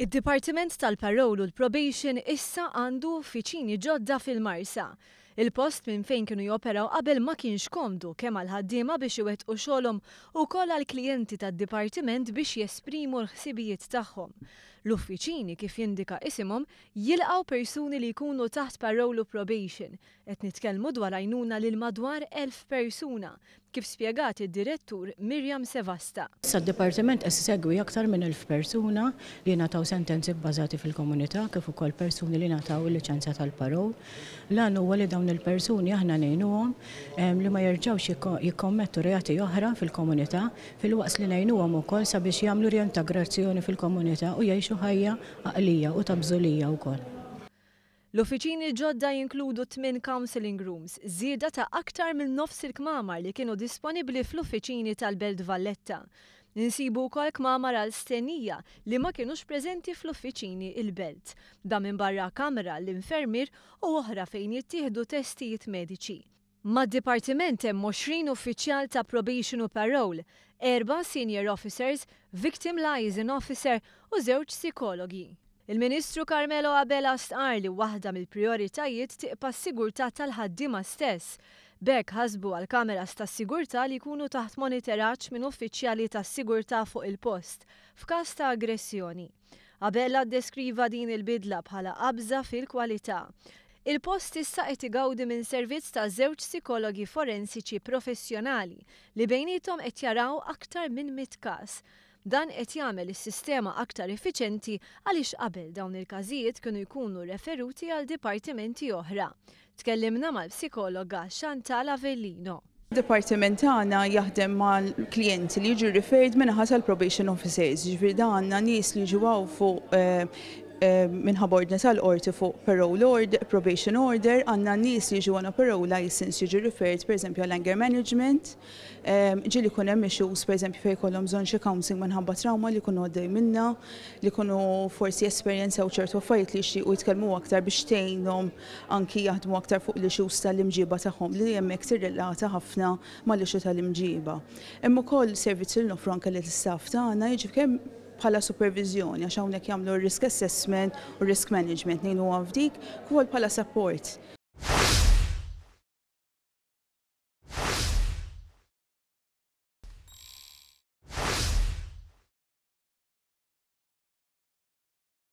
Id-Dipartiment tal-Parole u l-Probation issa għandu uffiċini ġodda fil-Marsa. Il-post minn fejn kienu joperaw qabel ma kienx komdu kemm għall-ħaddiema biex iwettqu xogħolhom ukoll għall-klijenti tad-Dipartiment biex jesprimu l-ħsibijiet tagħhom. L-uffiċini kif jindika isimhom jilqgħu persuni li jkunu taħt parole u probation, qed nitkellmu dwar għajnuna lil madwar 1000 persuna, kif spjegat id-direttur Mirjam Sevasta. Sad-Dipartiment qed isegwi aktar minn 1000 persuna li ngħataw sentenzi bbażati fil-komunità kif ukoll persuni li ngħataw il-liċenzja tal-parole. Lan huwa li dawn il-persuni aħna ngħinuhom li ma jerġgħux jikkommettu reati oħra fil-komunità filwaqt li ngħinuhom ukoll sabiex jagħmlu reintegrazzjoni fil-komunità u jgħixu ħajja għaqlija u ta' bżulija wkoll. L-uffiċini ġodda jinkludu 8 counseling rooms, żieda ta' aktar minn nofs il-kmamar li kienu disponibbli fl-uffiċini tal-Belt Valletta. Ninsibu wkoll kmamar għal stennija li ma kienux preżenti fl-uffiċini il-Belt. Da minn barra kamra l-infermier u oħra fejn jittieħdu testijiet mediċi. Mad-Dipartiment hemm 20 uffiċjal ta' probation u parole, 4 senior officers, victim liaison officer u 2 psikologi. Il-Ministru Carmelo Abela stqar li waħda mill-prijoritajiet tibqa' s-sigurtà tal-ħaddiema stess. B'hekk ħasbu għal kameras tas-sigurtà li jkunu taħt monitoraġġ minn uffiċjali tas-sigurtà fuq il-post f'każ ta' aggressjoni. Abela ddeskriva din il-bidla bħala qabża fil-kwalità. Il-post issa qed igawdi minn servizz ta' 2 psikologi forensiċi professjonali li bejniethom qed jaraw aktar minn 100 każ. Dan qed jagħmel is-sistema aktar effiċjenti għaliex qabel dawn il-każijiet kienu jkunu referuti għal dipartimenti oħra. Tkellimna mal-psikologa Chantal Avellino. Dipartiment tagħna jaħdem mal-klijenti li jiġu referred minħa tal-probation officers, ġifieri għandna nies li jiġu fuq minħabba ordni tal-qorti fuq parole order, probation order, għandna nies li jiġu għana parole license jiġu referred pereżempju għal anger management, ġieli jkun hemm issues pereżempju fejn jkollhom bżonn xi counselling minħabba trauma li jkunu għaddej minnha, li jkunu forsi esperjenzaw ċertu affarijiet li jixtiequ jitkellmu aktar biex tgħinhom anki jaħdmu aktar fuq l-issues tal-imġiba tagħhom li hemmhekk tirrelata ħafna mal-issue tal-imġiba. Hemm ukoll servizzi li nofru anke lill-istaff tagħna jiġifieri kemm bħala supervizjoni għax hawnhekk jagħmlu risk assessment u risk management ngħinu f'dik ukoll bħala support.